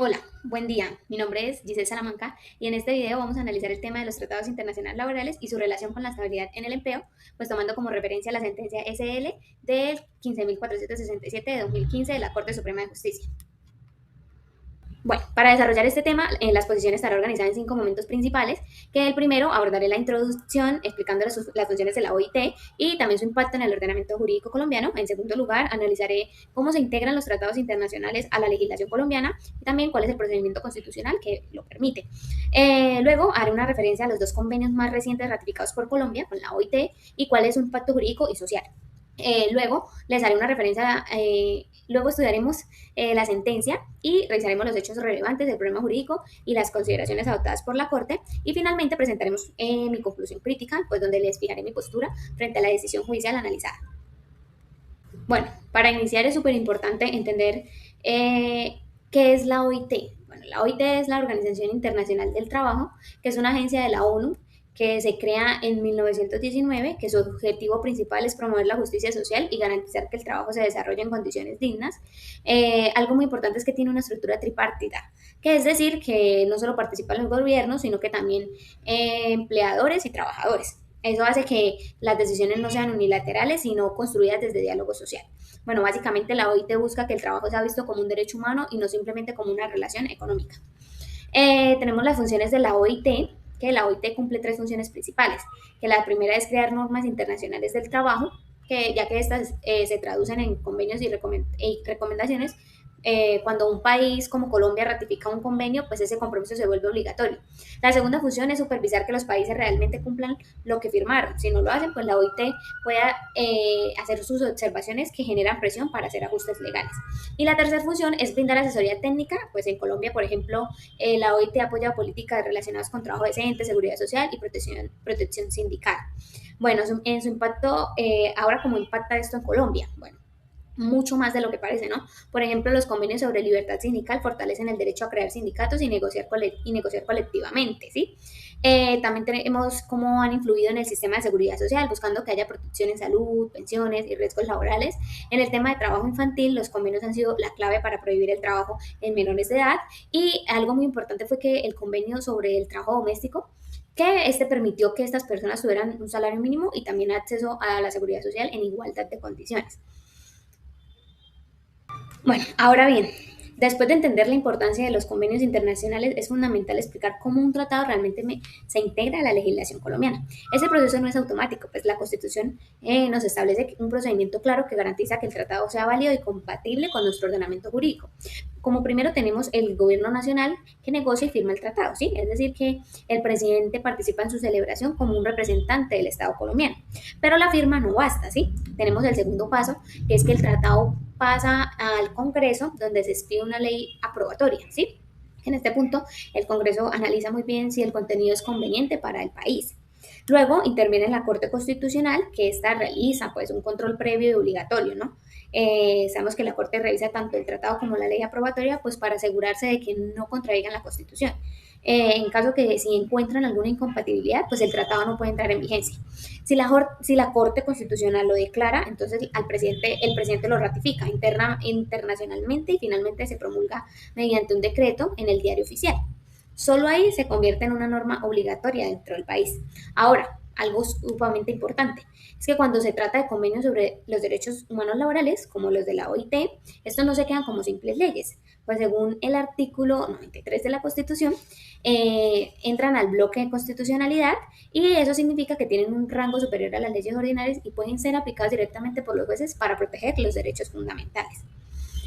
Hola, buen día. Mi nombre es Giselle Salamanca y en este video vamos a analizar el tema de los tratados internacionales laborales y su relación con la estabilidad en el empleo, pues tomando como referencia la sentencia SL del 15.467 de 2015 de la Corte Suprema de Justicia. Bueno, para desarrollar este tema, la exposición estará organizada en 5 momentos principales, que el primero abordaré la introducción explicando las funciones de la OIT y también su impacto en el ordenamiento jurídico colombiano. En segundo lugar, analizaré cómo se integran los tratados internacionales a la legislación colombiana y también cuál es el procedimiento constitucional que lo permite. Luego, haré una referencia a los dos convenios más recientes ratificados por Colombia con la OIT y cuál es su impacto jurídico y social. Luego les haré una referencia, luego estudiaremos la sentencia y revisaremos los hechos relevantes del problema jurídico y las consideraciones adoptadas por la Corte y finalmente presentaremos mi conclusión crítica, pues donde les fijaré mi postura frente a la decisión judicial analizada. Bueno, para iniciar es súper importante entender qué es la OIT. Bueno, la OIT es la Organización Internacional del Trabajo, que es una agencia de la ONU que se crea en 1919, que su objetivo principal es promover la justicia social y garantizar que el trabajo se desarrolle en condiciones dignas. Algo muy importante es que tiene una estructura tripartita, que es decir, que no solo participan los gobiernos, sino que también empleadores y trabajadores. Eso hace que las decisiones no sean unilaterales, sino construidas desde diálogo social. Bueno, básicamente la OIT busca que el trabajo sea visto como un derecho humano y no simplemente como una relación económica. Tenemos las funciones de la OIT, que la OIT cumple tres funciones principales, que la primera es crear normas internacionales del trabajo, que ya que estas se traducen en convenios y recomendaciones. Cuando un país como Colombia ratifica un convenio, pues ese compromiso se vuelve obligatorio. La segunda función es supervisar que los países realmente cumplan lo que firmaron. Si no lo hacen, pues la OIT pueda hacer sus observaciones que generan presión para hacer ajustes legales. Y la tercera función es brindar asesoría técnica, pues en Colombia, por ejemplo, la OIT apoya políticas relacionadas con trabajo decente, seguridad social y protección sindical. Bueno, en su impacto, ahora cómo impacta esto en Colombia. Bueno, mucho más de lo que parece, ¿no? Por ejemplo, los convenios sobre libertad sindical fortalecen el derecho a crear sindicatos y negociar colectivamente, ¿sí? También tenemos cómo han influido en el sistema de seguridad social, buscando que haya protección en salud, pensiones y riesgos laborales. En el tema de trabajo infantil, los convenios han sido la clave para prohibir el trabajo en menores de edad y algo muy importante fue que el convenio sobre el trabajo doméstico que este permitió que estas personas tuvieran un salario mínimo y también acceso a la seguridad social en igualdad de condiciones. Bueno, ahora bien, después de entender la importancia de los convenios internacionales, es fundamental explicar cómo un tratado realmente se integra a la legislación colombiana. Ese proceso no es automático, pues la Constitución nos establece un procedimiento claro que garantiza que el tratado sea válido y compatible con nuestro ordenamiento jurídico. Como primero tenemos el gobierno nacional que negocia y firma el tratado, ¿sí? Es decir, que el presidente participa en su celebración como un representante del Estado colombiano. Pero la firma no basta, ¿sí? Tenemos el segundo paso, que es que el tratado pasa al Congreso, donde se expide una ley aprobatoria, ¿sí? En este punto, el Congreso analiza muy bien si el contenido es conveniente para el país. Luego interviene la Corte Constitucional, que ésta realiza pues un control previo y obligatorio, ¿no? Sabemos que la Corte revisa tanto el tratado como la ley aprobatoria, pues para asegurarse de que no contradigan la Constitución. En caso que si encuentran alguna incompatibilidad, pues el tratado no puede entrar en vigencia. Si la Corte Constitucional lo declara, entonces el presidente lo ratifica internacionalmente y finalmente se promulga mediante un decreto en el diario oficial. Solo ahí se convierte en una norma obligatoria dentro del país. Ahora, algo sumamente importante es que cuando se trata de convenios sobre los derechos humanos laborales, como los de la OIT, estos no se quedan como simples leyes, pues según el artículo 93 de la Constitución, entran al bloque de constitucionalidad y eso significa que tienen un rango superior a las leyes ordinarias y pueden ser aplicados directamente por los jueces para proteger los derechos fundamentales.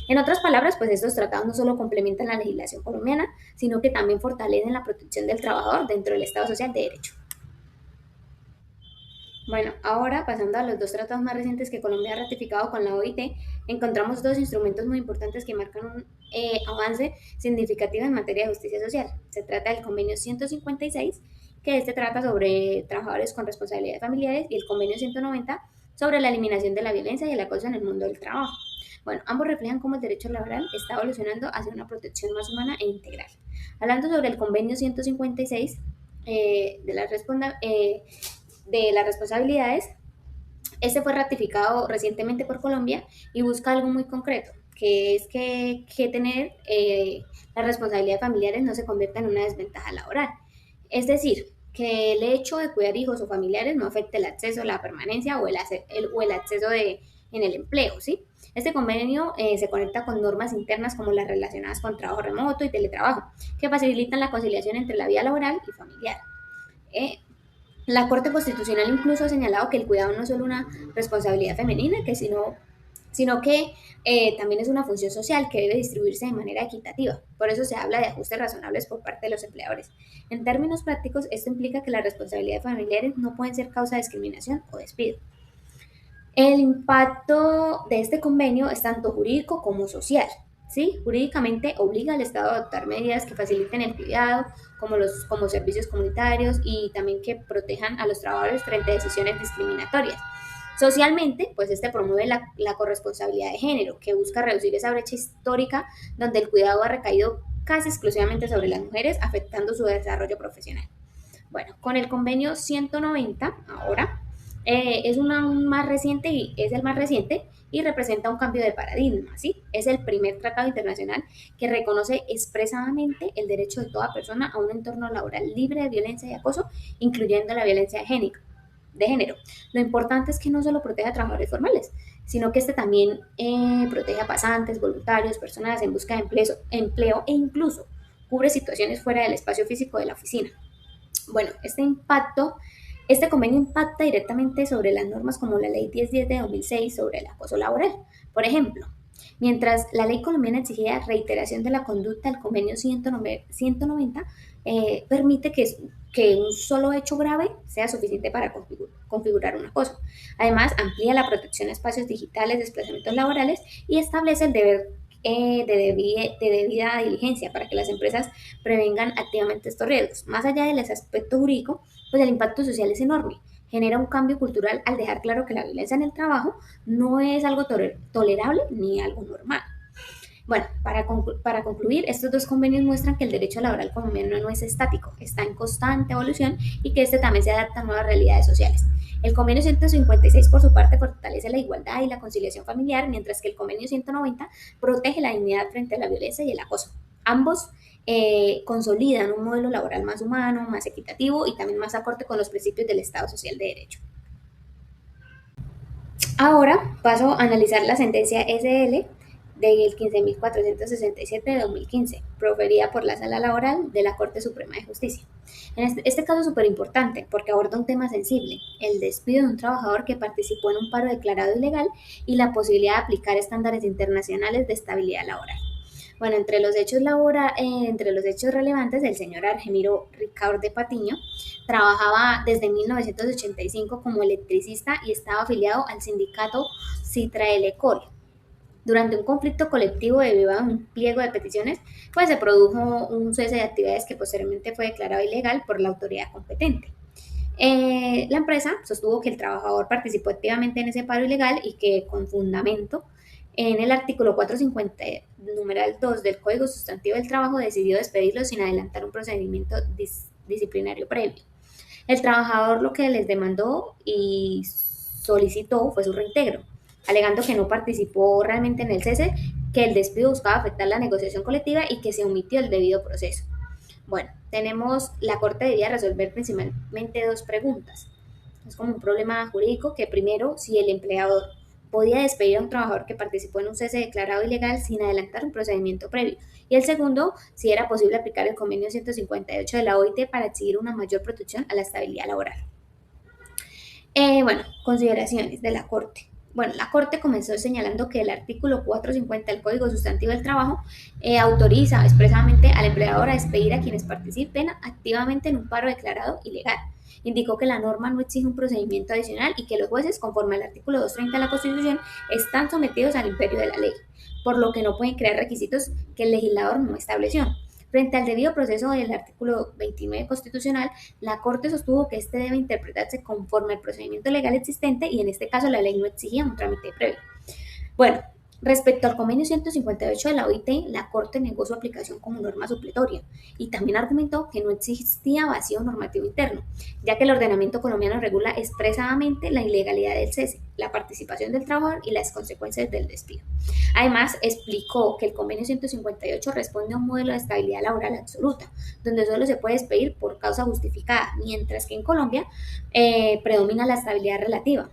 En otras palabras, pues estos tratados no solo complementan la legislación colombiana, sino que también fortalecen la protección del trabajador dentro del Estado Social de Derecho. Bueno, ahora pasando a los dos tratados más recientes que Colombia ha ratificado con la OIT, encontramos dos instrumentos muy importantes que marcan un avance significativo en materia de justicia social. Se trata del Convenio 156, que este trata sobre trabajadores con responsabilidades familiares, y el Convenio 190 sobre la eliminación de la violencia y el acoso en el mundo del trabajo. Bueno, ambos reflejan cómo el derecho laboral está evolucionando hacia una protección más humana e integral. Hablando sobre el Convenio 156 de las responsabilidades, este fue ratificado recientemente por Colombia y busca algo muy concreto. que es que tener las responsabilidades familiares no se convierta en una desventaja laboral. Es decir, que el hecho de cuidar hijos o familiares no afecte el acceso, la permanencia o el acceso en el empleo, ¿sí? Este convenio se conecta con normas internas como las relacionadas con trabajo remoto y teletrabajo, que facilitan la conciliación entre la vida laboral y familiar. Eh, la Corte Constitucional incluso ha señalado que el cuidado no es solo una responsabilidad femenina, sino que también es una función social que debe distribuirse de manera equitativa. Por eso se habla de ajustes razonables por parte de los empleadores. En términos prácticos, esto implica que las responsabilidades familiares no pueden ser causa de discriminación o despido. El impacto de este convenio es tanto jurídico como social. ¿Sí? Jurídicamente obliga al Estado a adoptar medidas que faciliten el cuidado, como servicios comunitarios y también que protejan a los trabajadores frente a decisiones discriminatorias. Socialmente, pues este promueve la corresponsabilidad de género, que busca reducir esa brecha histórica donde el cuidado ha recaído casi exclusivamente sobre las mujeres, afectando su desarrollo profesional. Bueno, con el convenio 190 ahora es más reciente y es el más reciente y representa un cambio de paradigma, ¿sí? Es el primer tratado internacional que reconoce expresamente el derecho de toda persona a un entorno laboral libre de violencia y acoso, incluyendo la violencia de género. Lo importante es que no solo protege a trabajadores formales, sino que este también protege a pasantes, voluntarios, personas en busca de empleo e incluso cubre situaciones fuera del espacio físico de la oficina. Bueno, este convenio impacta directamente sobre las normas como la Ley 1010 de 2006 sobre el acoso laboral. Por ejemplo, mientras la ley colombiana exigía reiteración de la conducta, el convenio 190 permite que un solo hecho grave sea suficiente para configurar un acoso. Además, amplía la protección a espacios digitales, desplazamientos laborales y establece el deber de debida diligencia para que las empresas prevengan activamente estos riesgos. Más allá del aspecto jurídico, pues el impacto social es enorme. Genera un cambio cultural al dejar claro que la violencia en el trabajo no es algo tolerable ni algo normal. Bueno, para concluir, estos dos convenios muestran que el derecho laboral colombiano no es estático, está en constante evolución y que este también se adapta a nuevas realidades sociales. El convenio 156, por su parte, fortalece la igualdad y la conciliación familiar, mientras que el convenio 190 protege la dignidad frente a la violencia y el acoso. Ambos consolidan un modelo laboral más humano, más equitativo y también más acorde con los principios del Estado Social de Derecho. Ahora paso a analizar la sentencia SL del 15.467 de 2015, proferida por la Sala Laboral de la Corte Suprema de Justicia. En este caso es súper importante porque aborda un tema sensible, el despido de un trabajador que participó en un paro declarado ilegal y la posibilidad de aplicar estándares internacionales de estabilidad laboral. Bueno, entre los hechos relevantes, el señor Argemiro Ricaurte de Patiño trabajaba desde 1985 como electricista y estaba afiliado al sindicato Citraelecol. Durante un conflicto colectivo debido a un pliego de peticiones, pues se produjo un cese de actividades que posteriormente fue declarado ilegal por la autoridad competente. La empresa sostuvo que el trabajador participó activamente en ese paro ilegal y que con fundamento en el artículo 450, numeral 2 del Código Sustantivo del Trabajo, decidió despedirlo sin adelantar un procedimiento disciplinario previo. El trabajador lo que les demandó y solicitó fue su reintegro, alegando que no participó realmente en el cese, que el despido buscaba afectar la negociación colectiva y que se omitió el debido proceso. Bueno, la Corte debía resolver principalmente dos preguntas. Es como un problema jurídico que primero, si el empleador podía despedir a un trabajador que participó en un cese declarado ilegal sin adelantar un procedimiento previo. Y el segundo, si era posible aplicar el convenio 158 de la OIT para exigir una mayor protección a la estabilidad laboral. Consideraciones de la Corte. Bueno, la Corte comenzó señalando que el artículo 450 del Código Sustantivo del Trabajo autoriza expresamente al empleador a despedir a quienes participen activamente en un paro declarado ilegal. Indicó que la norma no exige un procedimiento adicional y que los jueces, conforme al artículo 230 de la Constitución, están sometidos al imperio de la ley, por lo que no pueden crear requisitos que el legislador no estableció. Frente al debido proceso del artículo 29 constitucional, la Corte sostuvo que este debe interpretarse conforme al procedimiento legal existente y en este caso la ley no exigía un trámite previo. Bueno, Respecto al convenio 158 de la OIT, la Corte negó su aplicación como norma supletoria y también argumentó que no existía vacío normativo interno, ya que el ordenamiento colombiano regula expresamente la ilegalidad del cese, la participación del trabajador y las consecuencias del despido. Además, explicó que el convenio 158 responde a un modelo de estabilidad laboral absoluta, donde solo se puede despedir por causa justificada, mientras que en Colombia predomina la estabilidad relativa,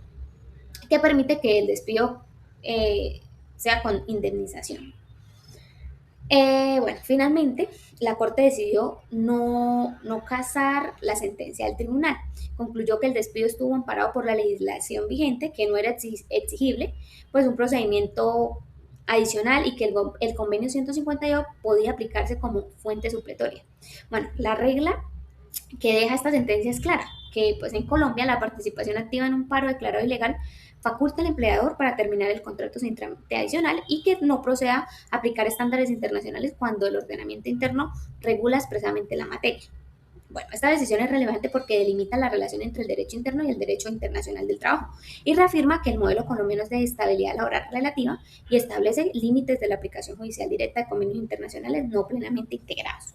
que permite que el despido sea con indemnización. Bueno, finalmente la Corte decidió no casar la sentencia del tribunal. Concluyó que el despido estuvo amparado por la legislación vigente, que no era exigible, pues un procedimiento adicional y que el convenio 152 podía aplicarse como fuente supletoria. Bueno, la regla que deja esta sentencia es clara, que pues en Colombia la participación activa en un paro declarado ilegal faculta al empleador para terminar el contrato sin trámite adicional y que no proceda a aplicar estándares internacionales cuando el ordenamiento interno regula expresamente la materia. Bueno, esta decisión es relevante porque delimita la relación entre el derecho interno y el derecho internacional del trabajo y reafirma que el modelo colombiano es de estabilidad laboral relativa y establece límites de la aplicación judicial directa de convenios internacionales no plenamente integrados.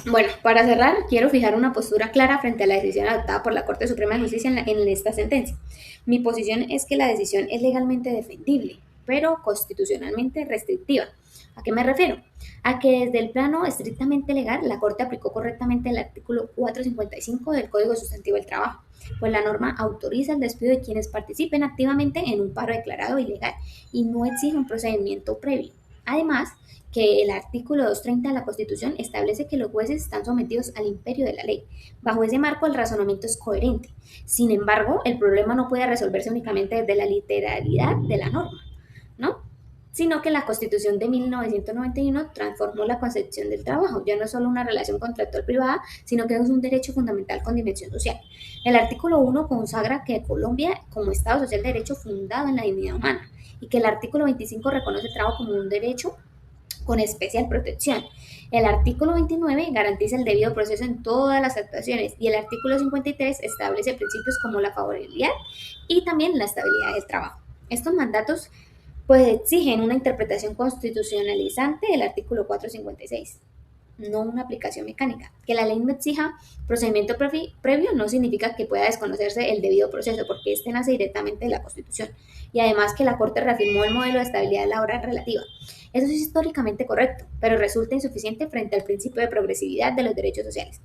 Bueno, para cerrar, quiero fijar una postura clara frente a la decisión adoptada por la Corte Suprema de Justicia en esta sentencia. Mi posición es que la decisión es legalmente defendible, pero constitucionalmente restrictiva. ¿A qué me refiero? A que desde el plano estrictamente legal, la Corte aplicó correctamente el artículo 455 del Código Sustantivo del Trabajo, pues la norma autoriza el despido de quienes participen activamente en un paro declarado ilegal y no exige un procedimiento previo. Además, que el artículo 230 de la Constitución establece que los jueces están sometidos al imperio de la ley. Bajo ese marco, el razonamiento es coherente. Sin embargo, el problema no puede resolverse únicamente desde la literalidad de la norma, ¿no? Sino que la Constitución de 1991 transformó la concepción del trabajo. Ya no es solo una relación contractual privada, sino que es un derecho fundamental con dimensión social. El artículo 1 consagra que Colombia, como Estado social de derecho fundado en la dignidad humana, y que el artículo 25 reconoce el trabajo como un derecho con especial protección. El artículo 29 garantiza el debido proceso en todas las actuaciones y el artículo 53 establece principios como la favorabilidad y también la estabilidad del trabajo. Estos mandatos pues exigen una interpretación constitucionalizante del artículo 456, no una aplicación mecánica. Que la ley no exija procedimiento previo no significa que pueda desconocerse el debido proceso, porque este nace directamente de la Constitución. Y además que la Corte reafirmó el modelo de estabilidad laboral relativa. Eso es históricamente correcto, pero resulta insuficiente frente al principio de progresividad de los derechos sociales,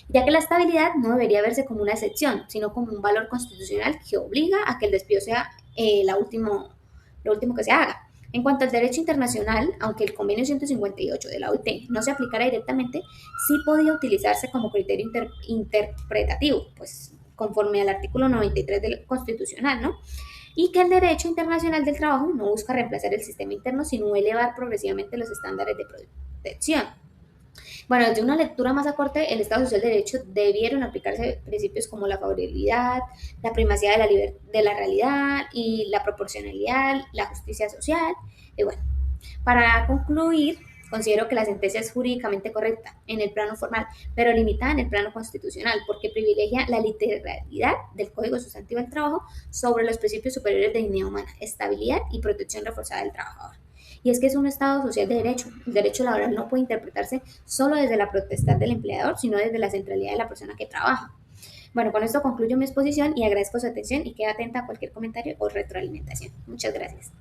ya que la estabilidad no debería verse como una excepción, sino como un valor constitucional que obliga a que el despido sea lo último que se haga. En cuanto al derecho internacional, aunque el convenio 158 de la OIT no se aplicara directamente, sí podía utilizarse como criterio interpretativo, pues conforme al artículo 93 del Constitucional, ¿no? Y que el derecho internacional del trabajo no busca reemplazar el sistema interno, sino elevar progresivamente los estándares de protección. Bueno, desde una lectura más acorte, el Estado Social de Derecho debieron aplicarse principios como la favorabilidad, la primacía de la realidad y la proporcionalidad, la justicia social. Y bueno, para concluir, considero que la sentencia es jurídicamente correcta en el plano formal, pero limitada en el plano constitucional, porque privilegia la literalidad del Código Sustantivo del Trabajo sobre los principios superiores de dignidad humana, estabilidad y protección reforzada del trabajador. Y es que es un Estado social de derecho. El derecho laboral no puede interpretarse solo desde la potestad del empleador, sino desde la centralidad de la persona que trabaja. Bueno, con esto concluyo mi exposición y agradezco su atención y quedo atenta a cualquier comentario o retroalimentación. Muchas gracias.